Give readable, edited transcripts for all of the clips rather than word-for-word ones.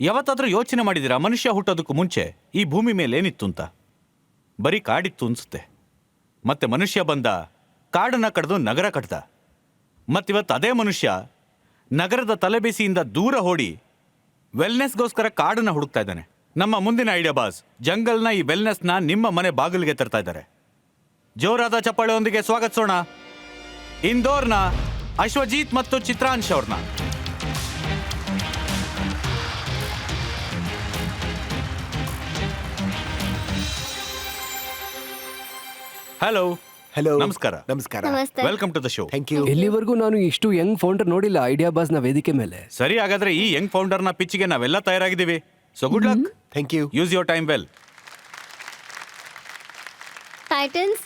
ಯಾವತ್ತಾದ್ರೂ ಯೋಚನೆ ಮಾಡಿದಿರಾ ಮನುಷ್ಯ ಹುಟ್ಟೋದಕ್ಕೂ ಮುಂಚೆ ಈ ಭೂಮಿ ಮೇಲೆ ಏನಿತ್ತು ಅಂತ? ಬರೀ ಕಾಡಿತ್ತು ಅನ್ಸುತ್ತೆ. ಮತ್ತೆ ಮನುಷ್ಯ ಬಂದ, ಕಾಡನ್ನ ಕಡ್ದು ನಗರ ಕಟ್ದ. ಮತ್ತಿವತ್ತು ಅದೇ ಮನುಷ್ಯ ನಗರದ ತಲೆಬಿಸಿಯಿಂದ ದೂರ ಓಡಿ ವೆಲ್ನೆಸ್ಗೋಸ್ಕರ ಕಾಡನ್ನ ಹುಡುಕ್ತಾ ಇದ್ದಾನೆ. ನಮ್ಮ ಮುಂದಿನ ಐಡಿಯಾ ಬಾಸ್ ಜಂಗಲ್ನ ಈ ವೆಲ್ನೆಸ್ನ ನಿಮ್ಮ ಮನೆ ಬಾಗಿಲಿಗೆ ತರ್ತಾ ಇದ್ದಾರೆ. ಜೋರಾದ ಚಪ್ಪಾಳೆಯೊಂದಿಗೆ ಸ್ವಾಗತಿಸೋಣ ಇಂದೋರ್ನ ಅಶ್ವಜಿತ್ ಮತ್ತು ಚಿತ್ರಾಂಶ್ ಅವ್ರನ್ನ. ಹಲೋ ಹಲೋ, ನಮಸ್ಕಾರ. ನಮಸ್ಕಾರ. Welcome to the show. Thank you. ಇಲ್ಲಿವರೆಗೂ ನಾನು ಇಷ್ಟು ಯಂಗ್ ಫೌಂಡರ್ ನೋಡಿಲ್ಲ ಐಡಿಯಾ ಬಾಸ್ ನ ವೇದಿಕೆ ಮೇಲೆ. ಸರಿ, ಹಾಗಾದ್ರೆ ಈ ಯಂಗ್ ಫೌಂಡರ್ನ ಪಿಚ್ಗೆ ನಾವೆಲ್ಲ ತಯಾರಾಗಿದ್ದೀವಿ. So good luck. Thank you. Use your time well. Titans,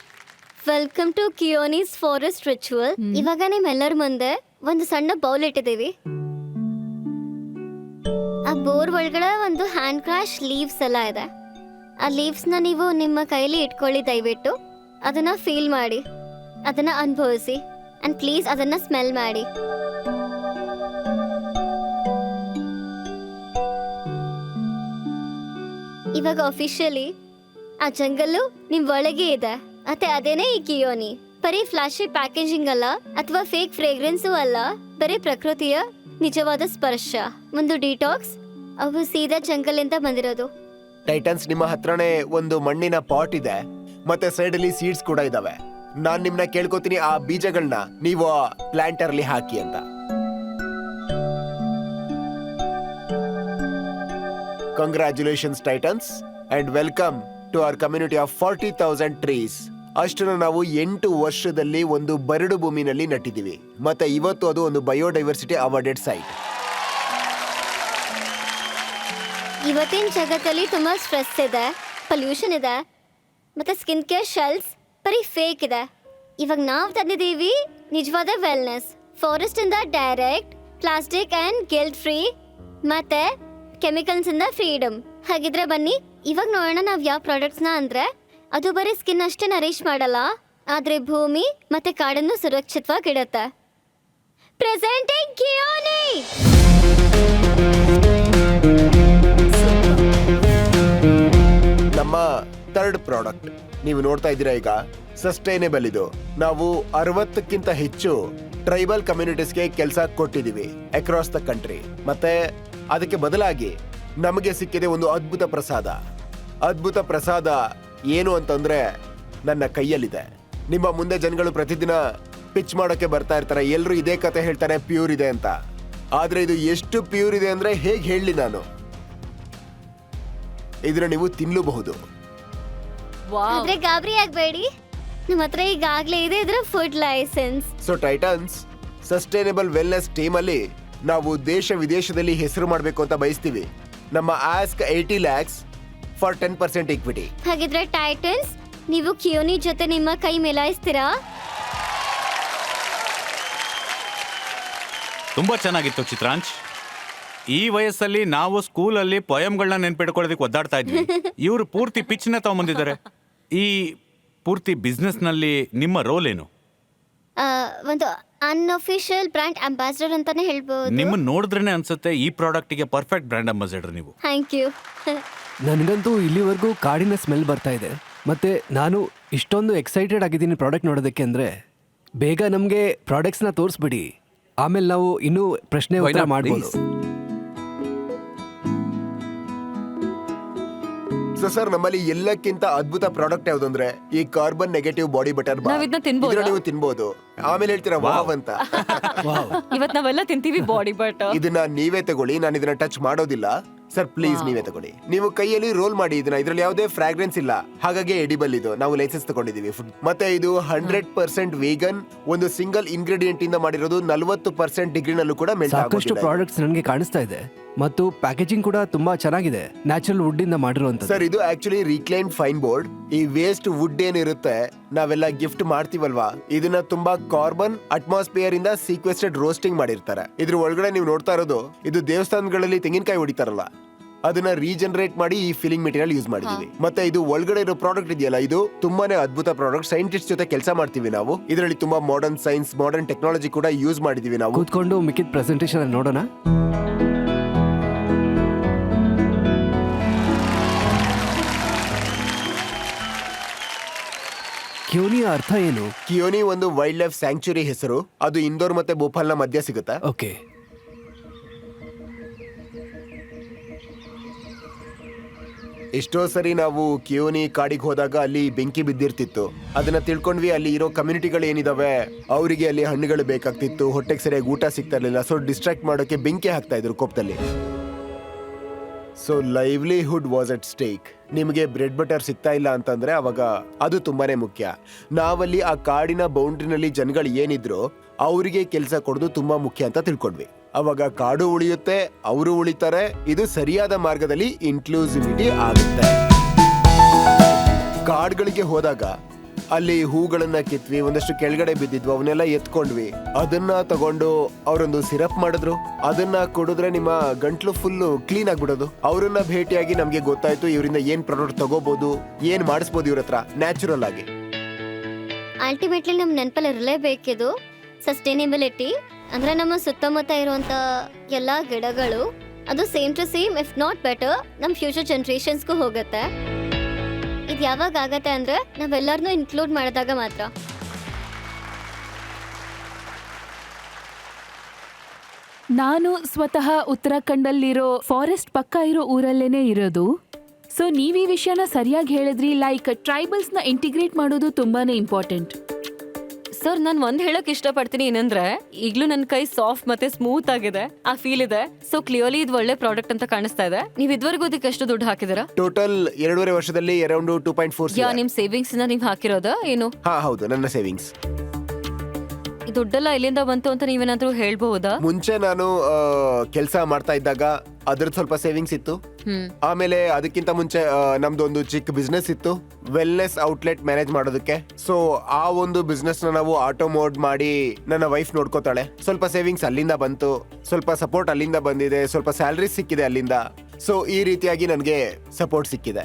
welcome to Kionis forest ritual. ಇವಾಗ ನಿಮ್ಮೆಲ್ಲರ ಮುಂದೆ ಒಂದು ಸಣ್ಣ ಬೌಲ್ ಇಟ್ಟಿದ್ದೀವಿ. ಆ ಬೋರ್ ಒಳಗಡೆ ಒಂದು ಹ್ಯಾಂಡ್ ಕ್ರಾಶ್ ಲೀವ್ಸ್ ಎಲ್ಲ ಇದೆ. ಆ ಲೀವ್ಸ್ನ ನೀವು ನಿಮ್ಮ ಕೈಲಿ ಇಟ್ಕೊಳ್ಳಿ. ದಯವಿಟ್ಟು ಅದನ್ನ ಫೀಲ್ ಮಾಡಿ, ಅದನ್ನ ಅನುಭವಿಸಿ, ಅಂಡ್ ಪ್ಲೀಸ್ ಅದನ್ನ ಸ್ಮೆಲ್ ಮಾಡಿ. ಇವಾಗ ಅಫಿಷಿಯಲಿ ಆ ಜಂಗಲ್ಲು ನಿಮ್ ಒಳಗೆ ಇದೆ. ಮತ್ತೆ ಅದೇನೇ ಈ ಕಿಯೋನಿ. ಬರೀ ಫ್ಲಾಶಿ ಪ್ಯಾಕೇಜಿಂಗ್ ಅಲ್ಲ ಅಥವಾ ಫೇಕ್ ಫ್ರೇಗ್ರೆನ್ಸು ಅಲ್ಲ, ಬರೀ ಪ್ರಕೃತಿಯ ನಿಜವಾದ ಸ್ಪರ್ಶ. ಒಂದು ಡಿಟಾಕ್ಸ್, ಅವು ಸೀದಾ ಜಂಗಲಿಂದ ಬಂದಿರೋದು. ಟೈಟನ್ಸ್, ನಿಮ್ಮ ಹತ್ರನೇ ಒಂದು ಮಣ್ಣಿನ ಪಾಟ್ ಇದೆ, ಮತ್ತೆ ಸೈಡ್ ಅಲ್ಲಿ ಸೀಡ್ಸ್ ಕೂಡ ಇದಾವೆ. ನಾನ್ ನಿಮ್ನ ಕೇಳ್ಕೊತೀನಿ, ಆ ಬೀಜಗಳನ್ನ ನೀವು ಪ್ಲಾಂಟರ್ ಅಲ್ಲಿ ಹಾಕಿ ಅಂತ. Congratulations titans, and welcome to our community of 40,000 trees. ಅಷ್ಟನ್ನು ನಾವು 8 ವರ್ಷದಲ್ಲಿ ಒಂದು ಬರಡು ಭೂಮಿನಲ್ಲಿ ನಟ್ಟಿದ್ದೀವಿ. ಮತ್ತೆ ಇವತ್ತು ಅದು ಒಂದು ಬಯೋಡೈವರ್ಸಿಟಿ ಅವಾರ್ಡೆಡ್ ಸೈಟ್. ಇವತ್ತಿನ ಜಗತ್ತಲ್ಲಿ ತುಂಬಾ ಸ್ಟ್ರೆಸ್ ಇದೆ, ಪೊಲ್ಯೂಷನ್ ಇದೆ, ಮತ್ತೆ ಸ್ಕಿನ್ ಕೇರ್ ಶೆಲ್ಸ್ ಬರೀ ಫೇಕ್ ಇದೆ. ಇವಾಗ ನಾವು ತಂದಿದ್ದೀವಿ ನಿಜವಾದ ವೆಲ್ನೆಸ್. ಫಾರೆಸ್ಟ್ ಇಂದ direct, plastic and guilt free, ಮತ್ತೆ ಕೆಮಿಕಲ್ಸ್ ಇಂದ ಫ್ರೀಡಮ್. ಹಾಗಿದ್ರೆ ಬನ್ನಿ ಇವಾಗ ನೋಡೋಣ ನಾವ್ ಯಾವ ಪ್ರಾಡಕ್ಟ್ಸ್ನ ಅಂದ್ರೆ ಅದು ಬರೀ ಸ್ಕಿನ್ ಅಷ್ಟೇ ನರಿಶ್ ಮಾಡಲ್ಲ, ಆದ್ರೆ ಭೂಮಿ ಮತ್ತೆ ಕಾಡನ್ನು ಸುರಕ್ಷಿತವಾಗಿಡುತ್ತೆ. ಪ್ರೆಸೆಂಟಿಂಗ್ ಕಿಯೋನಿ. ನಮ್ಮ ಥರ್ಡ್ ಪ್ರಾಡಕ್ಟ್ ನೀವು ನೋಡ್ತಾ ಇದ್ದೀರಾ ಈಗ, ಸಸ್ಟೈನೇಬಲ್. ಇದು ನಾವು 60ಕ್ಕಿಂತ ಹೆಚ್ಚು ಟ್ರೈಬಲ್ ಕಮ್ಯುನಿಟೀಸ್ಗೆ ಕೆಲಸ ಕೊಟ್ಟಿದ್ದೀವಿ ಅಕ್ರಾಸ್ ದ ಕಂಟ್ರಿ. ಮತ್ತೆ ಅದಕ್ಕೆ ಬದಲಾಗಿ ನಮಗೆ ಸಿಕ್ಕಿದೆ ಒಂದು ಅದ್ಭುತ ಪ್ರಸಾದ. ಅದ್ಭುತ ಪ್ರಸಾದ ಏನು ಅಂತಂದ್ರೆ ನನ್ನ ಕೈಯಲ್ಲಿದೆ. ನಿಮ್ಮ ಮುಂದೆ ಜನಗಳು ಪ್ರತಿದಿನ ಪಿಚ್ ಮಾಡೋಕೆ ಬರ್ತಾ ಇರ್ತಾರೆ, ಎಲ್ಲರೂ ಇದೇ ಕತೆ ಹೇಳ್ತಾರೆ, ಪ್ಯೂರ್ ಇದೆ ಅಂತ. ಆದ್ರೆ ಇದು ಎಷ್ಟು ಪ್ಯೂರ್ ಇದೆ ಅಂದ್ರೆ ಹೇಗೆ ಹೇಳಲಿ ನಾನು. ಇದನ್ನ ನೀವು ತಿನ್ನಲೂಬಹುದು. ಆದ್ರೆ ಗಾಬರಿ ಆಗ್ಬೇಡಿ, ನಮ್ಮ ಹತ್ರ ಈಗಾಗ್ಲೇ ಇದೆ ಇದರ food licence. So titans, sustainable wellness team ಅಲ್ಲಿ ನಾವು ದೇಶ ವಿದೇಶದಲ್ಲಿ ಹೆಸರು ಮಾಡಬೇಕು ಅಂತ ಬಯಸ್ತೀವಿ. ನಮ್ಮ ಆಸ್ಕ್ 80 lakhs ಫಾರ್ 10% ಇಕ್ವಿಟಿ. ಹಾಗಿದ್ರೆ ಟೈಟನ್ಸ್, ನೀವು ಕಿಯೋನಿ ಜೊತೆ ನಿಮ್ಮ ಕೈ ಮೇಲಾಯಿಸ್ತೀರಾ? ತುಂಬಾ ಚೆನ್ನಾಗಿತ್ತು ಚಿತ್ರಾಂಶ್. ಈ ವಯಸ್ಸಲ್ಲಿ ನಾವು ಸ್ಕೂಲಲ್ಲಿ ಪೊಯಮ್ಗಳನ್ನ ನೆನ್ಪಿಟ್ಕೊಳ್ಳೋದಕ್ಕೆ ಒದ್ದಾಡ್ತಾ ಇದ್ವಿ. ಇವರು ಪೂರ್ತಿ ಪಿಚ್ನ ತಗೊಂಬಂದಿದ್ದಾರೆ. ಈ ಪೂರ್ತಿ ಬಿಸ್ನೆಸ್ ನಲ್ಲಿ ನಿಮ್ಮ ರೋಲ್ ಏನು? ಒಂದು ಅನ್ಅಫಿಷಿಯಲ್ ಬ್ರ್ಯಾಂಡ್ ಅಂಬಾಸಿಡರ್ ಅಂತಾನೆ ಹೇಳ್ಬೋದು. ನಿಮ್ಮನ್ನ ನೋಡಿದ್ರೇನೆ ಅನ್ಸುತ್ತೆ ಈ ಪ್ರಾಡಕ್ಟಿಗೆ ಪರ್ಫೆಕ್ಟ್ ಬ್ರ್ಯಾಂಡ್ ಅಂಬಾಸಿಡರ್ ನೀವು. Thank you. ನನಗಂತೂ ಇಲ್ಲಿವರೆಗೂ ಕಾಡಿನ ಸ್ಮೆಲ್ ಬರ್ತಾ ಇದೆ. ಮತ್ತೆ ನಾನು ಇಷ್ಟೊಂದು ಎಕ್ಸೈಟೆಡ್ ಆಗಿದ್ದೀನಿ ಪ್ರಾಡಕ್ಟ್ ನೋಡೋದಕ್ಕೆ. ಅಂದ್ರೆ ಬೇಗ ನಮಗೆ ಪ್ರಾಡಕ್ಟ್ಸ್ನ ತೋರಿಸ್ಬಿಡಿ, ಆಮೇಲೆ ನಾವು ಇನ್ನೂ ಪ್ರಶ್ನೆ ಉತ್ತರ ಮಾಡ್ಬೋದು. ಸೊ ಸರ್, ನಮ್ಮಲ್ಲಿ ಎಲ್ಲಕ್ಕಿಂತ ಅದ್ಭುತ ಪ್ರಾಡಕ್ಟ್ ಯಾವ್ದಂದ್ರೆ ಈ ಕಾರ್ಬನ್ ನೆಗೆಟಿವ್ ಬಾಡಿ ಬಟರ್. ನೀವು ತಿನ್ಬೋದು, ಆಮೇಲೆ ಹೇಳ್ತೀರಾ ವಾವ್ ಅಂತ. ಇವತ್ ನಾವೆಲ್ಲ ತಿಂತೀವಿ ಬಾಡಿ ಬಟರ್. ಇದನ್ನ ನೀವೇ ತಗೊಳ್ಳಿ, ನಾನು ಇದನ್ನ ಟಚ್ ಮಾಡೋದಿಲ್ಲ. ಸರ್ ಪ್ಲೀಸ್ ನೀವೇ ತಗೊಳ್ಳಿ. ನೀವು ಕೈಯಲ್ಲಿ ರೋಲ್ ಮಾಡಿ ಇದನ್ನ. ಇದ್ರಲ್ಲಿ ಯಾವುದೇ ಫ್ರಾಗ್ರೆನ್ಸ್ ಇಲ್ಲ, ಹಾಗಾಗಿ ಎಡಿಬಲ್. ಇದು ನಾವು ಲೈಸೆನ್ಸ್ ತಗೊಂಡಿದೀವಿ. ಮತ್ತೆ ಇದು 100% ವೇಗನ್, ಒಂದು ಸಿಂಗಲ್ ಇಂಗ್ರೀಡಿಯೆಂಟ್ ಇಂದ ಮಾಡಿರೋದು. 40% ಡಿಗ್ರಿನಲ್ಲೂ ಕೂಡ ಮೆಲ್ಟ್ ಆಗೋದಿಲ್ಲ. ಸಾಕಷ್ಟು ಪ್ರಾಡಕ್ಟ್ಸ್ ನನಗೆ ಕಾಣಿಸ್ತಾ ಇದೆ ಮತ್ತು ಪ್ಯಾಕೇಜಿಂಗ್ ಕೂಡ ತುಂಬಾ ಚೆನ್ನಾಗಿದೆ, ನ್ಯಾಚುರಲ್ ವುಡ್ ಇಂದ ಮಾಡಿರುವಂತ. ಸರ್ ಇದು ಆಕ್ಚುಲಿ ರೀಕ್ಲೈನ್ ಫೈನ್ ಬೋರ್ಡ್. ಈ ವೇಸ್ಟ್ ವುಡ್ ಏನಿರುತ್ತೆ ನಾವೆಲ್ಲ ಗಿಫ್ಟ್ ಮಾಡ್ತೀವಲ್ವಾ, ಇದನ್ನ ತುಂಬಾ ಕಾರ್ಬನ್ ಅಟ್ಮಾಸ್ಫಿಯರ್ ಇಂದ ಸೀಕ್ವೆಸ್ಟೆಡ್ ರೋಸ್ಟಿಂಗ್ ಮಾಡಿರ್ತಾರೆ. ಇದ್ರ ಒಳಗಡೆ ನೀವು ನೋಡ್ತಾ ಇರೋದು, ಇದು ದೇವಸ್ಥಾನಗಳಲ್ಲಿ ತೆಂಗಿನಕಾಯಿ ಹೊಡಿತಾರಲ್ಲ, ಅದನ್ನ ರೀಜನರೇಟ್ ಮಾಡಿ ಈ ಫಿಲ್ಲಿಂಗ್ ಮೆಟೀರಿಯಲ್ ಯೂಸ್ ಮಾಡಿದೀವಿ. ಮತ್ತೆ ಇದು ಒಳಗಡೆ ಇರೋ ಪ್ರಾಡಕ್ಟ್ ಇದೆಯಲ್ಲ, ಇದು ತುಂಬಾನೇ ಅದ್ಭುತ ಪ್ರಾಡಕ್ಟ್. ಸೈಂಟಿಸ್ಟ್ ಜೊತೆ ಕೆಲಸ ಮಾಡ್ತೀವಿ ನಾವು. ಇದರಲ್ಲಿ ತುಂಬಾ ಮಾಡರ್ನ್ ಸೈನ್ಸ್, ಮಾಡರ್ನ್ ಟೆಕ್ನಾಲಜಿ ಕೂಡ ಯೂಸ್ ಮಾಡಿದೀವಿ ನಾವು. ಕೂತ್ಕೊಂಡು ಮಿಕ್ಕಿದ ಪ್ರೆಸೆಂಟೇಷನ್ ಅಲ್ಲಿ ನೋಡೋಣ. ಕ್ಯೋನಿಯ ಅರ್ಥ ಏನು? ಕಿಯೋನಿ ಒಂದು ವೈಲ್ಡ್ ಲೈಫ್ ಸ್ಯಾಂಕ್ಚುರಿ ಹೆಸರು. ಅದು ಇಂದೋರ್ ಮತ್ತೆ ಭೋಪಾಲ್ನ ಮಧ್ಯ ಸಿಗುತ್ತೆ. ಓಕೆ. ಎಷ್ಟೋ ಸರಿ ನಾವು ಕಿಯೋನಿ ಕಾಡಿಗೆ ಹೋದಾಗ ಅಲ್ಲಿ ಬೆಂಕಿ ಬಿದ್ದಿರ್ತಿತ್ತು. ಅದನ್ನ ತಿಳ್ಕೊಂಡ್ವಿ. ಅಲ್ಲಿ ಇರೋ ಕಮ್ಯುನಿಟಿಗಳು ಏನಿದಾವೆ ಅವರಿಗೆ ಅಲ್ಲಿ ಹಣ್ಣುಗಳು ಬೇಕಾಗ್ತಿತ್ತು, ಹೊಟ್ಟೆಗೆ ಸರಿಯಾಗಿ ಊಟ ಸಿಗ್ತಾ ಇರಲಿಲ್ಲ. ಸೊ ಡಿಸ್ಟ್ರಾಕ್ಟ್ ಮಾಡೋಕೆ ಬೆಂಕಿ ಹಾಕ್ತಾ ಇದ್ರು ಕೋಪದಲ್ಲಿ. So livelihood was at stake. ನಿಮಗೆ ಬ್ರೆಡ್ ಬಟರ್ ಸಿಗ್ತಾ ಇಲ್ಲ ಅಂತಂದ್ರೆ ಅವಾಗ ಅದು ತುಂಬಾನೇ ಮುಖ್ಯ. ನಾವಲ್ಲಿ ಆ ಕಾಡಿನ ಬೌಂಡ್ರಿನಲ್ಲಿ ಜನಗಳು ಏನಿದ್ರು ಅವರಿಗೆ ಕೆಲಸ ಕೊಡೋದು ತುಂಬಾ ಮುಖ್ಯ ಅಂತ ತಿಳ್ಕೊಂಡ್ವಿ. ಅವಾಗ ಕಾಡು ಉಳಿಯುತ್ತೆ, ಅವರು ಉಳಿತಾರೆ. ಇದು ಸರಿಯಾದ ಮಾರ್ಗದಲ್ಲಿ ಇನ್ಕ್ಲೂಸಿವಿಟಿ ಆಗುತ್ತೆ. ಕಾಡುಗಳಿಗೆ ಹೋದಾಗ ಅಲ್ಲಿ ಹೂಗಳನ್ನ ಕಿತ್ವಿ, ಒಂದಷ್ಟು ಕೆಳಗಡೆ ಬಿದ್ದಿದ್ವು, ಅವನ್ನೆಲ್ಲ ಎತ್ಕೊಂಡ್ವಿ. ಅದನ್ನ ತಗೊಂಡು ಅವರೊಂದು ಸಿರಪ್ ಮಾಡಿದ್ರು. ಅದನ್ನ ಕುಡಿದ್ರೆ ನಿಮ್ಮ ಗಂಟ್ಲು ಫುಲ್ಲು ಕ್ಲೀನ್ ಆಗ್ಬಿಡೋದು. ಅವರನ್ನ ಭೇಟಿಯಾಗಿ ನಮ್ಗೆ ಗೊತ್ತಾಯ್ತು ಇವರಿಂದ ಏನ್ ಪ್ರಾಡಕ್ಟ್ ತಗೋಬಹುದು, ಏನ್ ಮಾಡಿಸ್ಬೋದು ಇವ್ರ ಹತ್ರ ನ್ಯಾಚುರಲ್ ಆಗಿ. ಅಲ್ಟಿಮೇಟ್ಲಿ ನಮ್ಮ ನೆನಪಲ್ಲಿ ಇರಲೇಬೇಕಿದು ಸಸ್ಟೈನೇಬಿಲಿಟಿ. ಅಂದ್ರೆ ನಮ್ಮ ಸುತ್ತಮುತ್ತ ಇರುವಂತ ಎಲ್ಲಾ ಗಿಡಗಳು ಅದು same to same if not better ನಮ್ಮ ಫ್ಯೂಚರ್ ಜನರೇಷನ್ಸ್ಗೂ ಹೋಗುತ್ತೆ. ಇದು ಯಾವಾಗ ಆಗತ್ತೆ ಅಂದ್ರೆ ನಾವೆಲ್ಲರನ್ನೂ ಇನ್ಕ್ಲೂಡ್ ಮಾಡಿದಾಗ ಮಾತ್ರ. ನಾನು ಸ್ವತಃ ಉತ್ತರಾಖಂಡಲ್ಲಿರೋ ಫಾರೆಸ್ಟ್ ಪಕ್ಕ ಇರೋ ಊರಲ್ಲೇನೆ ಇರೋದು. ಸೊ ನೀವು ಈ ವಿಷಯನ ಸರಿಯಾಗಿ ಹೇಳಿದ್ರಿ. ಲೈಕ್ ಟ್ರೈಬಲ್ಸ್ನ ಇಂಟಿಗ್ರೇಟ್ ಮಾಡೋದು ತುಂಬಾನೇ ಇಂಪಾರ್ಟೆಂಟ್. ಸರ್ ನಾನು ಒಂದ್ ಹೇಳಕ್ ಇಷ್ಟಪಡ್ತೀನಿ ಏನಂದ್ರೆ ಈಗ್ಲೂ ನನ್ನ ಕೈ ಸಾಫ್ಟ್ ಮತ್ತೆ ಸ್ಮೂತ್ ಆಗಿದೆ, ಆ ಫೀಲ್ ಇದೆ. ಸೊ ಕ್ಲಿಯರ್ಲಿ ಇದು ಒಳ್ಳೆ ಪ್ರಾಡಕ್ಟ್ ಅಂತ ಕಾಣಿಸ್ತಾ ಇದೆ. ನೀವ್ ಇದುವರೆಗೂ ಅದಕ್ಕೆ ಎಷ್ಟು ದುಡ್ಡು ಹಾಕಿದಿರಾ? ಟೋಟಲ್ 2.5 ವರ್ಷದಲ್ಲಿ ಅರೌಂಡ್ 2.4. ಯಾ ನಿಮ್ ಸೇವಿಂಗ್ಸ್ ನೀವ್ ಹಾಕಿರೋದ ಏನು? ಹಾ ಹೌದು, ನನ್ನ ಸೇವಿಂಗ್ಸ್. ಈ ದುಡ್ಡೆಲ್ಲ ಎಲ್ಲಿಂದ ಬಂತು ಅಂತ ನೀವೇನಾದ್ರೂ ಹೇಳ್ಬಹುದಾ? ಮುಂಚೆ ನಾನು ಕೆಲಸ ಮಾಡ್ತಾ ಇದ್ದಾಗ ಅದ್ರದ್ದು ಸ್ವಲ್ಪ ಸೇವಿಂಗ್ಸ್ ಇತ್ತು. ಆಮೇಲೆ ಅದಕ್ಕಿಂತ ಮುಂಚೆ ನಮ್ದು ಒಂದು ಚಿಕ್ಕ ಬಿಸ್ನೆಸ್ ಇತ್ತು, ವೆಲ್ನೆಸ್ ಔಟ್ಲೆಟ್ ಮ್ಯಾನೇಜ್ ಮಾಡೋದಕ್ಕೆ. ಸೊ ಆ ಒಂದು ಬಿಸ್ನೆಸ್ ನ ನಾವು ಆಟೋ ಮೋಡ್ ಮಾಡಿ ನನ್ನ ವೈಫ್ ನೋಡ್ಕೋತಾಳೆ. ಸ್ವಲ್ಪ ಸೇವಿಂಗ್ಸ್ ಅಲ್ಲಿಂದ ಬಂತು, ಸ್ವಲ್ಪ ಸಪೋರ್ಟ್ ಅಲ್ಲಿಂದ ಬಂದಿದೆ, ಸ್ವಲ್ಪ ಸ್ಯಾಲರಿ ಸಿಕ್ಕಿದೆ ಅಲ್ಲಿಂದ. ಸೊ ಈ ರೀತಿಯಾಗಿ ನನಗೆ ಸಪೋರ್ಟ್ ಸಿಕ್ಕಿದೆ.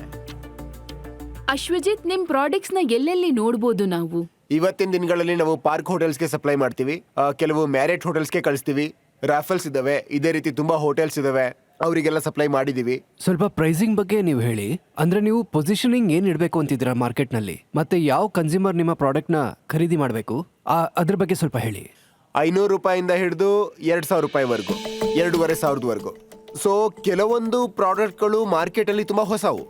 ಅಶ್ವಜಿತ್, ನಿಮ್ ಪ್ರಾಡಕ್ಟ್ಸ್ ನ ಎಲ್ಲೆಲ್ಲಿ ನೋಡ್ಬೋದು ನಾವು? ಇವತ್ತಿನ ದಿನಗಳಲ್ಲಿ ನಾವು ಪಾರ್ಕ್ ಹೋಟೆಲ್ಸ್ಗೆ ಸಪ್ಲೈ ಮಾಡ್ತೀವಿ, ಕೆಲವು ಮ್ಯಾರೇಟ್ ಹೋಟೆಲ್ಸ್ಗೆ ಕಳಿಸ್ತೀವಿ, ರಾಫಲ್ಸ್ ಇದಾವೆ, ಇದೇ ರೀತಿ ತುಂಬಾ ಹೋಟೆಲ್ಸ್ ಇದಾವೆ, ಅವರಿಗೆಲ್ಲ ಸಪ್ಲೈ ಮಾಡಿದೀವಿ. ಸ್ವಲ್ಪ ಪ್ರೈಸಿಂಗ್ ಬಗ್ಗೆ ನೀವು ಹೇಳಿ. ಅಂದ್ರೆ ನೀವು ಪೊಸಿಷನಿಂಗ್ ಏನ್ ಇಡಬೇಕು ಅಂತಿದ್ದೀರಾ ಮಾರ್ಕೆಟ್ ನಲ್ಲಿ, ಮತ್ತೆ ಯಾವ ಕನ್ಸ್ಯೂಮರ್ ನಿಮ್ಮ ಪ್ರಾಡಕ್ಟ್ ನ ಖರೀದಿ ಮಾಡಬೇಕು ಅದ್ರ ಬಗ್ಗೆ ಸ್ವಲ್ಪ ಹೇಳಿ. 500 ರೂಪಾಯಿಂದ ಹಿಡಿದು 2,000 ರೂಪಾಯಿವರೆಗೂ, 2,500ವರೆಗೂ. ಸೊ ಕೆಲವೊಂದು ಪ್ರಾಡಕ್ಟ್ಗಳು ಮಾರ್ಕೆಟ್ ಅಲ್ಲಿ ತುಂಬಾ ಹೊಸವು,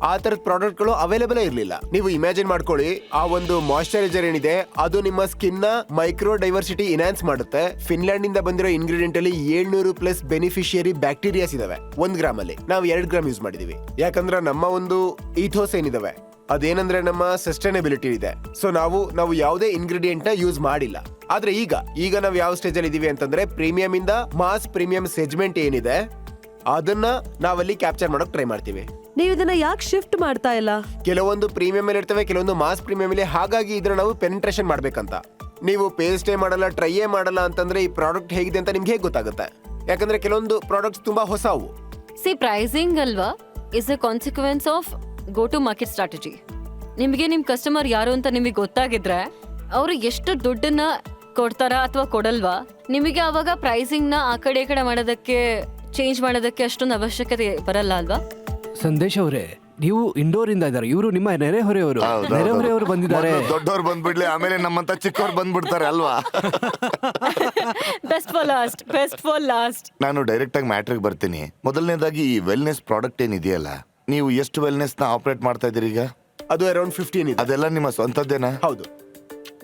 ಆ ತರದ ಪ್ರಾಡಕ್ಟ್ಗಳು ಅವೈಲೇಬಲ್ ಇರಲಿಲ್ಲ. ನೀವು ಇಮ್ಯಾಜಿನ್ ಮಾಡ್ಕೊಳ್ಳಿ, ಆ ಒಂದು ಮಾಯಿಶ್ಚರೈಸರ್ ಏನಿದೆ ಅದು ನಿಮ್ಮ ಸ್ಕಿನ್ ನ ಮೈಕ್ರೋ ಡೈವರ್ಸಿಟಿ ಇನ್ಹಾನ್ಸ್ ಮಾಡುತ್ತೆ. ಫಿನ್ಲ್ಯಾಂಡ್ ಇಂದ ಬಂದಿರೋ ಇಂಗ್ರೀಡಿಯೆಂಟ್ ಅಲ್ಲಿ 700+ ಬೆನಿಫಿಷಿಯರಿ ಬ್ಯಾಕ್ಟೀರಿಯಾಸ್ ಇದಾವೆ 1 ಗ್ರಾಮ್ ಅಲ್ಲಿ. ನಾವು 2 ಗ್ರಾಮ್ ಯೂಸ್ ಮಾಡಿದೀವಿ, ಯಾಕಂದ್ರೆ ನಮ್ಮ ಒಂದು ಈಥೋಸ್ ಏನಿದಾವೆ ಅದೇನಂದ್ರೆ ನಮ್ಮ ಸಸ್ಟೈನಬಿಲಿಟಿ ಇದೆ. ಸೊ ನಾವು ಯಾವುದೇ ಇಂಗ್ರೀಡಿಯೆಂಟ್ ನ ಯೂಸ್ ಮಾಡಿಲ್ಲ. ಆದ್ರೆ ಈಗ ನಾವು ಯಾವ ಸ್ಟೇಜ್ ಅಲ್ಲಿ ಇದೀವಿ ಅಂತಂದ್ರೆ ಪ್ರೀಮಿಯಂ ಇಂದ ಮಾಸ್ ಪ್ರೀಮಿಯಂ ಸೆಗ್ಮೆಂಟ್ ಏನಿದೆ ಅದನ್ನ ನಾವಲ್ಲಿ ಕ್ಯಾಪ್ಚರ್ ಮಾಡೋಕೆ ಟ್ರೈ ಮಾಡ್ತೀವಿ. ನೀವು ಇದನ್ನ ಯಾಕೆ ಶಿಫ್ಟ್ ಮಾಡ್ತಾ ಇಲ್ಲ? ಕೆಲವೊಂದು ಪ್ರೀಮಿಯಂ ಮೇಲೆ ಇರ್ತವೆ, ಕೆಲವೊಂದು ಮಾಸ್ ಪ್ರೀಮಿಯಂ ಮೇಲೆ. ಹಾಗಾಗಿ ಇದನ್ನ ನಾವು ಪೆನಿಟ್ರೇಷನ್ ಮಾಡ್ಬೇಕಂತ. ನೀವು ಪೇಸ್ಟೇ ಮಾಡಲ್ಲ, ಟ್ರೈಯೇ ಮಾಡಲ್ಲ ಅಂತಂದ್ರೆ ಈ ಪ್ರಾಡಕ್ಟ್ ಹೇಗಿದೆ ಅಂತ ನಿಮ್ಗೆ ಹೇಗೆ ಗೊತ್ತಾಗುತ್ತೆ? ಯಾಕಂದ್ರೆ ಕೆಲವೊಂದು ಪ್ರಾಡಕ್ಟ್ಸ್ ತುಂಬಾ ಹೊಸವು. ಸಿ ಪ್ರೈಸಿಂಗ್ ಅಲ್ವಾ is a consequence of go to market strategy. ನಿಮಗೆ ನಿಮ್ ಕಸ್ಟಮರ್ ಯಾರು ಅಂತ ನಿಮಗೆ ಗೊತ್ತಾಗಿದ್ರೆ ಅವರು ಎಷ್ಟು ದುಡ್ಡನ್ನ ಕೊಡ್ತಾರ ಅಥವಾ ಕೊಡಲ್ವಾ, ನಿಮಗೆ ಅವಾಗ ಪ್ರೈಸಿಂಗ್ ನ ಆ ಕಡೆ ಈ ಕಡೆ ಮಾಡೋದಕ್ಕೆ ಚೇಂಜ್ ಮಾಡೋದಕ್ಕೆ ಅಷ್ಟೊಂದು ಅವಶ್ಯಕತೆ ಬರಲ್ಲ ಅಲ್ವಾ? ಸಂದೇಶ್ ಅವರೇ, ನೀವು ಇಂಡೋರ್ ಇಂದ ಇದ್ದಾರೆ, ಇವರು ನಿಮ್ಮ ನೆರೆಹೊರೆಯವರು ಬಂದಿದ್ದಾರೆ. ದೊಡ್ಡವ್ರು ಬಂದ್ಬಿಡ್ಲಿ, ಆಮೇಲೆ ನಮ್ಮಂತ ಚಿಕ್ಕವ್ರು ಬಂದ್ಬಿಡ್ತಾರೆ ಅಲ್ವಾ? Best for last. ನಾನು ಡೈರೆಕ್ಟ್ ಆಗಿ ಮ್ಯಾಟ್ರಿಗೆ ಬರ್ತೀನಿ. ಮೊದಲನೇದಾಗಿ ಈ ವೆಲ್ನೆಸ್ ಪ್ರಾಡಕ್ಟ್ ಏನಿದೆಯಲ್ಲ, ನೀವು ಎಷ್ಟು ವೆಲ್ನೆಸ್ ನ ಆಪರೇಟ್ ಮಾಡ್ತಾ ಇದೀರಿ ಈಗ? ಅದು ಅರೌಂಡ್ 15 ಇದೆ. ಅದೆಲ್ಲ ನಿಮ್ಮ ಸ್ವಂತದ್ದೇನಾ? ಹೌದು,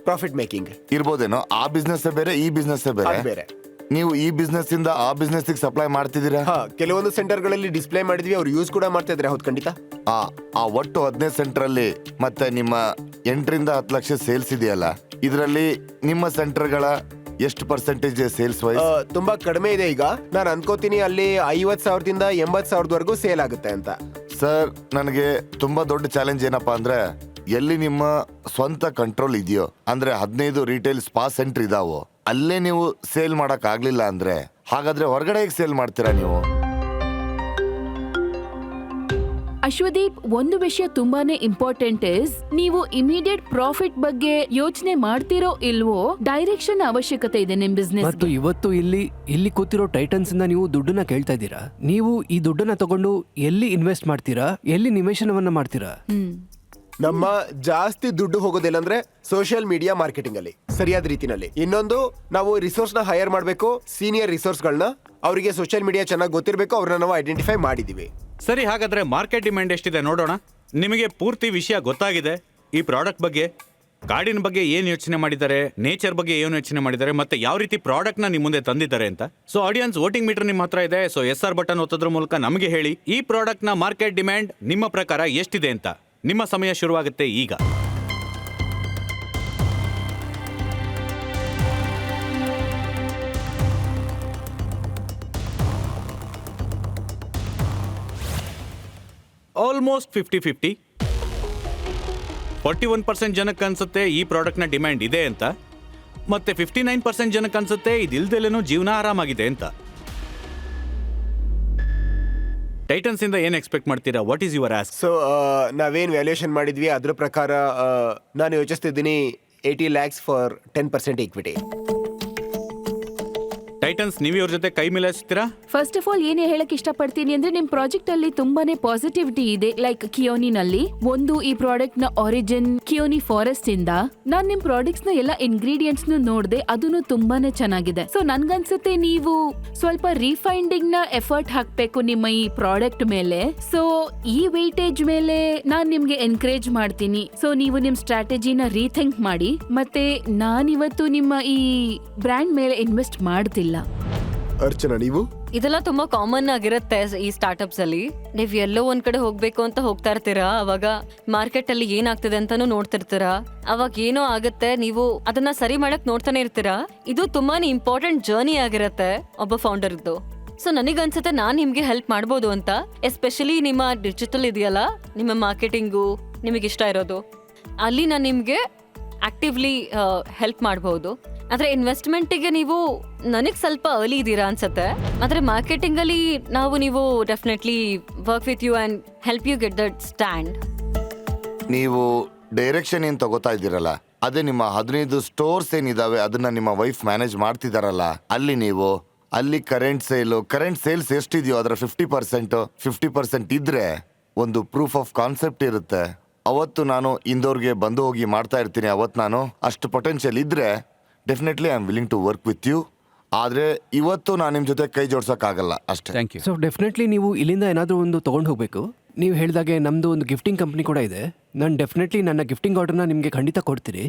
ಪ್ರಾಫಿಟ್ ಮೇಕಿಂಗ್ ಇರ್ಬೋದೇನೋ. ಆ ಬಿಸ್ನೆಸ್ ಬೇರೆ, ಈ ಬಿಸ್ನೆಸ್ ಬೇರೆ. ನೀವು ಈ ಬಿಸ್ನೆಸ್ ಇಂದ ಆ ಬಿಸ್ನೆಸ್ ಸಪ್ಲೈ ಮಾಡ್ತಿದ್ದೀರಾ? ಕೆಲವೊಂದು ಸೆಂಟರ್ ಗಳಲ್ಲಿ ಡಿಸ್ಪ್ಲೇ ಮಾಡಿದ್ವಿ, ಅವ್ರು ಯೂಸ್ ಕೂಡ ಮಾಡ್ತಾ ಇದ್ರೆ. ಹೌದು, ಖಂಡಿತ. ಆ ಒಟ್ಟು 15 ಸೆಂಟರ್ ಅಲ್ಲಿ ಮತ್ತೆ ನಿಮ್ಮ 8 ರಿಂದ 10 ಲಕ್ಷ ಸೇಲ್ಸ್ ಇದೆಯಲ್ಲ, ಇದರಲ್ಲಿ ನಿಮ್ಮ ಸೆಂಟರ್ಗಳ ಎಷ್ಟು ಪರ್ಸೆಂಟೇಜ್ ಸೇಲ್ಸ್ ವೈಸ್? ತುಂಬಾ ಕಡಿಮೆ ಇದೆ. ಈಗ ನಾನು ಅನ್ಕೋತೀನಿ ಅಲ್ಲಿ 50,000ದಿಂದ 80,000ವರೆಗೂ ಸೇಲ್ ಆಗುತ್ತೆ ಅಂತ. ಸರ್, ನನಗೆ ತುಂಬಾ ದೊಡ್ಡ ಚಾಲೆಂಜ್ ಏನಪ್ಪಾ ಅಂದ್ರೆ, ಎಲ್ಲಿ ನಿಮ್ಮ ಸ್ವಂತ ಕಂಟ್ರೋಲ್ ಇದೆಯೋ, ಅಂದ್ರೆ 15 ರಿಟೇಲ್ ಸ್ಪಾ ಸೆಂಟರ್ ಇದಾವೋ, ಅಲ್ಲೇ ನೀವು ಸೇಲ್ ಮಾಡಕ್ ಆಗ್ಲಿಲ್ಲ ಅಂದ್ರೆ ಹಾಗಾದ್ರೆ ಹೊರಗಡೆ ಸೇಲ್ ಮಾಡ್ತೀರಾ ನೀವು? ಅಶ್ವದೀಪ್, ಒಂದು ವಿಷಯ ತುಂಬಾನೇ ಇಂಪಾರ್ಟೆಂಟ್ ಇಸ್, ನೀವು ಇಮಿಡಿಯೇಟ್ ಪ್ರಾಫಿಟ್ ಬಗ್ಗೆ ಯೋಚನೆ ಮಾಡ್ತಿರೋ ಇಲ್ವೋ, ಡೈರೆಕ್ಷನ್ ಅವಶ್ಯಕತೆ ಇದೆ ನಿಮ್ ಬಿಸ್ನೆಸ್. ಮತ್ತು ಇವತ್ತು ಇಲ್ಲಿ ಕೂತಿರೋ ಟೈಟನ್ಸ್ ಇಂದ ನೀವು ದುಡ್ಡನ್ನ ಕೇಳ್ತಾ ಇದ್ದೀರಾ. ನೀವು ಈ ದುಡ್ಡನ್ನ ತಗೊಂಡು ಎಲ್ಲಿ ಇನ್ವೆಸ್ಟ್ ಮಾಡ್ತೀರಾ, ಎಲ್ಲಿ ನಿವೇಶನವನ್ನ ಮಾಡ್ತೀರಾ? ನಮ್ಮ ಜಾಸ್ತಿ ದುಡ್ಡು ಹೋಗೋದಿಲ್ಲ ಅಂದ್ರೆ ಸೋಷಿಯಲ್ ಮೀಡಿಯಾ ಮಾರ್ಕೆಟಿಂಗ್ ಅಲ್ಲಿ ಸರಿಯಾದ ರೀತಿನಲ್ಲಿ. ಇನ್ನೊಂದು, ನಾವು ರಿಸೋರ್ಸ್ ನ ಹೈರ್ ಮಾಡಬೇಕು, ಸೀನಿಯರ್ ರಿಸೋರ್ಸ್ ಗಳನ್ನ. ಅವರಿಗೆ ಸೋಷಿಯಲ್ ಮೀಡಿಯಾ ಚೆನ್ನಾಗಿ ಗೊತ್ತಿರಬೇಕು, ಅವ್ರನ್ನ ನಾವು ಐಡೆಂಟಿಫೈ ಮಾಡಿದೀವಿ. ಸರಿ, ಹಾಗಾದ್ರೆ ಮಾರ್ಕೆಟ್ ಡಿಮ್ಯಾಂಡ್ ಎಷ್ಟಿದೆ ನೋಡೋಣ. ನಿಮಗೆ ಪೂರ್ತಿ ವಿಷಯ ಗೊತ್ತಾಗಿದೆ. ಈ ಪ್ರಾಡಕ್ಟ್ ಬಗ್ಗೆ, ಕಾಡಿನ ಬಗ್ಗೆ ಏನು ಯೋಚನೆ ಮಾಡಿದ್ದಾರೆ, ನೇಚರ್ ಬಗ್ಗೆ ಏನು ಯೋಚನೆ ಮಾಡಿದ್ದಾರೆ, ಮತ್ತೆ ಯಾವ ರೀತಿ ಪ್ರಾಡಕ್ಟ್ ನ ನಿಮ್ಮ ಮುಂದೆ ತಂದಿದ್ದಾರೆ ಅಂತ. ಸೊ ಆಡಿಯನ್ಸ್ ವೋಟಿಂಗ್ ಮೀಟರ್ ನಿಮ್ಮ ಹತ್ರ ಇದೆ. ಸೊ SR ಬಟನ್ ಒತ್ತೋದ್ರ ಮೂಲಕ ನಮಗೆ ಹೇಳಿ, ಈ ಪ್ರಾಡಕ್ಟ್ ನ ಮಾರ್ಕೆಟ್ ಡಿಮ್ಯಾಂಡ್ ನಿಮ್ಮ ಪ್ರಕಾರ ಎಷ್ಟಿದೆ ಅಂತ. ನಿಮ್ಮ ಸಮಯ ಶುರುವಾಗುತ್ತೆ ಈಗ. ಆಲ್ಮೋಸ್ಟ್ 50-50. 41% ಜನಕ್ಕೆ ಅನ್ಸುತ್ತೆ ಈ ಪ್ರಾಡಕ್ಟ್ನ ಡಿಮ್ಯಾಂಡ್ ಇದೆ ಅಂತ, ಮತ್ತೆ 59% ಜನಕ್ಕೆ ಅನ್ಸುತ್ತೆ ಇದಿಲ್ದೆಲೇನೂ ಜೀವನ ಆರಾಮಾಗಿದೆ ಅಂತ. ಟೈಟನ್ಸ್ ಇಂದ ಏನು ಎಕ್ಸ್ಪೆಕ್ಟ್ ಮಾಡ್ತೀರಾ? What is your ask? So ನಾವೇನ್ ವ್ಯಾಲ್ಯೂಯೇಷನ್ ಮಾಡಿದ್ವಿ ಅದ್ರ ಪ್ರಕಾರ ನಾನು ಯೋಚಿಸ್ತಿದ್ದೀನಿ 80 lakhs ಫಾರ್ 10% ಈಕ್ವಿಟಿ. ಟೈಟನ್ಸ್, ನೀವು ಇವ್ರ ಜೊತೆ ಕೈ ಮಿಲಾಯಿಸ್ತೀರಾ? ಫಸ್ಟ್ ಆಫ್ ಆಲ್ ಏನೇ ಹೇಳಕ್ ಇಷ್ಟಪಡ್ತೀನಿ ಅಂದ್ರೆ ನಿಮ್ ಪ್ರಾಜೆಕ್ಟ್ ಅಲ್ಲಿ ತುಂಬಾನೇ ಪಾಸಿಟಿವಿಟಿ ಇದೆ. ಲೈಕ್ ಕಿಯೋನಿನಲ್ಲಿ ಒಂದು, ಈ ಪ್ರಾಡಕ್ಟ್ ನ ಒರಿಜಿನ್ ಕಿಯೋನಿ ಫಾರೆಸ್ಟ್ ಇಂದ. ನಾನ್ ನಿಮ್ ಪ್ರಾಡಕ್ಟ್ಸ್ ನ ಎಲ್ಲ ಇಂಗ್ರೀಡಿಯೆಂಟ್ಸ್ ನೋಡ್ದೆ, ಅದನ್ನು ತುಂಬಾನೇ ಚೆನ್ನಾಗಿದೆ. ಸೊ ನನ್ಗನ್ಸುತ್ತೆ ನೀವು ಸ್ವಲ್ಪ ರಿಫೈಂಡಿಂಗ್ ನ ಎಫರ್ಟ್ ಹಾಕ್ಬೇಕು ನಿಮ್ಮ ಈ ಪ್ರಾಡಕ್ಟ್ ಮೇಲೆ. ಸೊ ಈ ವೇಟೇಜ್ ಮೇಲೆ ನಾನ್ ನಿಮ್ಗೆ ಎನ್ಕರೇಜ್ ಮಾಡ್ತೀನಿ. ಸೊ ನೀವು ನಿಮ್ ಸ್ಟ್ರಾಟಜಿನ ರೀಥಿಂಕ್ ಮಾಡಿ. ಮತ್ತೆ ನಾನಿವತ್ತು ನಿಮ್ಮ ಈ ಬ್ರ್ಯಾಂಡ್ ಮೇಲೆ ಇನ್ವೆಸ್ಟ್ ಮಾಡ್ತಿಲ್ಲ. ಅರ್ಚನಾ, ನೀವು? ಇದೆಲ್ಲ ತುಂಬಾ ಕಾಮನ್ ಆಗಿರುತ್ತೆ ಈ ಸ್ಟಾರ್ಟ್ಅಪ್ಸ್ ಅಲ್ಲಿ. ನೀವ್ ಎಲ್ಲೋ ಒಂದ್ ಕಡೆ ಹೋಗ್ಬೇಕು ಅಂತ ಹೋಗ್ತಾ ಇರ್ತೀರಾ, ಅವಾಗ ಮಾರ್ಕೆಟ್ ಅಲ್ಲಿ ಏನಾಗ್ತಿದೆ ಅಂತಾನು ನೋಡ್ತಿರ್ತೀರಾ. ಅವಾಗ ಏನೋ ಆಗುತ್ತೆ, ನೀವು ಅದನ್ನ ಸರಿ ಮಾಡಕ್ ನೋಡ್ತಾನೆ ಇರ್ತೀರಾ. ಇದು ತುಂಬಾನೇ ಇಂಪಾರ್ಟೆಂಟ್ ಜರ್ನಿ ಆಗಿರತ್ತೆ ಒಬ್ಬ ಫೌಂಡರ್ ಇದ್ದು. ಸೊ ನನಗನ್ಸುತ್ತೆ ನಾನ್ ನಿಮ್ಗೆ ಹೆಲ್ಪ್ ಮಾಡ್ಬೋದು ಅಂತ. ಎಸ್ಪೆಷಲಿ ನಿಮ್ಮ ಡಿಜಿಟಲ್ ಇದೆಯಲ್ಲ, ನಿಮ್ಮ ಮಾರ್ಕೆಟಿಂಗು ನಿಮಗೆ ಇಷ್ಟ ಇರೋದು, ಅಲ್ಲಿ ನಾನು ನಿಮ್ಗೆ ಆಕ್ಟಿವ್ಲಿ ಹೆಲ್ಪ್ ಮಾಡಬಹುದು. ಆದ್ರೆ ಇನ್ವೆಸ್ಟ್ಮೆಂಟಿಗೆ ನೀವು ನನಗೆ ಸ್ವಲ್ಪ ಅರ್ಲಿ ಇದ್ದೀರಾ ಅನ್ಸುತ್ತೆ. ಆದ್ರೆ ಮಾರ್ಕೆಟಿಂಗ್ ಅಲ್ಲಿ ನೀವು definitely work with you and help you get that stand. ನೀವು ಡೈರೆಕ್ಷನ್ ಏನ್ ತಗೋತಾ ಇದ್ದೀರಲ್ಲ, ಅದೇ ನಿಮ್ಮ 15 ಸ್ಟೋರ್ಸ್ ಏನಿದಾವೆ ಅದನ್ನ ನಿಮ್ಮ ವೈಫ್ ಮ್ಯಾನೇಜ್ ಮಾಡ್ತಿದಾರಲ್ಲ, ಅಲ್ಲಿ ಕರೆಂಟ್ ಸೇಲ್ಸ್ ಎಷ್ಟಿದೆಯೋ ಅದರ 50% ಇದ್ರೆ ಒಂದು ಪ್ರೂಫ್ ಆಫ್ ಕಾನ್ಸೆಪ್ಟ್ ಇರುತ್ತೆ. ಅವತ್ತು ನಾನು ಇಂದೋರ್ಗೆ ಬಂದು ಹೋಗಿ ಮಾಡ್ತಾ ಇರ್ತೀನಿ. ಅವತ್ತು ನಾನು ಅಷ್ಟು ಪೊಟೆನ್ಷಿಯಲ್ ಇದ್ರೆ definitely I am willing to work with you. ಆದ್ರೆ ಇವತ್ತು ನಾನು ನಿಮ್ಮ ಜೊತೆ ಕೈ ಜೋಡ್ಸೋಕ್ಕಾಗಲ್ಲ ಅಷ್ಟೇ. Thank you. ಸೊ ಡೆಫಿನೆಟ್ಲಿ ನೀವು ಇಲ್ಲಿಂದ ಏನಾದರೂ ಒಂದು ತೊಗೊಂಡು ಹೋಗಬೇಕು. ನೀವು ಹೇಳಿದಾಗೆ ನಮ್ಮದು ಒಂದು ಗಿಫ್ಟಿಂಗ್ ಕಂಪ್ನಿ ಕೂಡ ಇದೆ. ನಾನು ಡೆಫಿನೆಟ್ಲಿ ನನ್ನ ಗಿಫ್ಟಿಂಗ್ ಆರ್ಡರ್ನ ನಿಮಗೆ ಖಂಡಿತ ಕೊಡ್ತೀರಿ.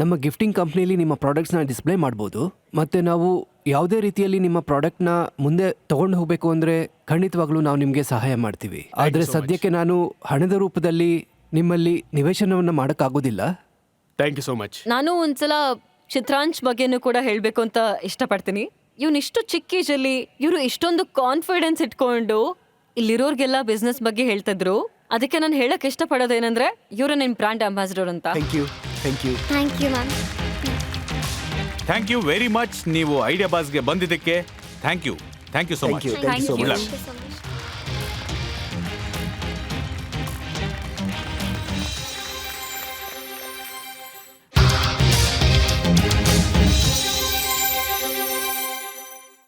ನಮ್ಮ ಗಿಫ್ಟಿಂಗ್ ಕಂಪ್ನಿಲಿ ನಿಮ್ಮ ಪ್ರಾಡಕ್ಟ್ಸ್ನ ಡಿಸ್ಪ್ಲೇ ಮಾಡ್ಬೋದು. ಮತ್ತು ನಾವು ಯಾವುದೇ ರೀತಿಯಲ್ಲಿ ನಿಮ್ಮ ಪ್ರಾಡಕ್ಟ್ನ ಮುಂದೆ ತೊಗೊಂಡು ಹೋಗಬೇಕು ಅಂದರೆ ಖಂಡಿತವಾಗ್ಲೂ ನಾವು ನಿಮಗೆ ಸಹಾಯ ಮಾಡ್ತೀವಿ. ಆದರೆ ಸದ್ಯಕ್ಕೆ ನಾನು ಹಣದ ರೂಪದಲ್ಲಿ ನಿಮ್ಮಲ್ಲಿ ನಿವೇಶನವನ್ನು ಮಾಡೋಕ್ಕಾಗೋದಿಲ್ಲ. Thank you so much. ನಾನು ಒಂದ್ಸಲ ಚಿತ್ರಾಂಶ್ ಬಗ್ಗೆನೂ ಕೂಡ ಹೇಳ್ಬೇಕು ಅಂತ ಇಷ್ಟಪಡ್ತೀನಿ. ಇಷ್ಟು ಚಿಕ್ಕ ಏಜಲ್ಲಿ ಇವರು ಇಷ್ಟೊಂದು ಕಾನ್ಫಿಡೆನ್ಸ್ ಇಟ್ಕೊಂಡು ಇಲ್ಲಿರೋರ್ಗೆಲ್ಲ ಬಿಸ್ನೆಸ್ ಬಗ್ಗೆ ಹೇಳ್ತಿದ್ರು. ಅದಕ್ಕೆ ನಾನು ಹೇಳಕ್ ಇಷ್ಟಪಡೋದೇನಂದ್ರೆ ಇವರು ನಿಮ್ ಬ್ರಾಂಡ್ ಅಂಬಾಸಿಡರ್ ಅಂತ. Thank you ma'am. Thank you very much. ನೀವು ಐಡಿಯಾ ಬಾಸ್ಗೆ ಬಂದಿದ್ದಕ್ಕೆ thank you so much. Thank you so much. Thank you so much.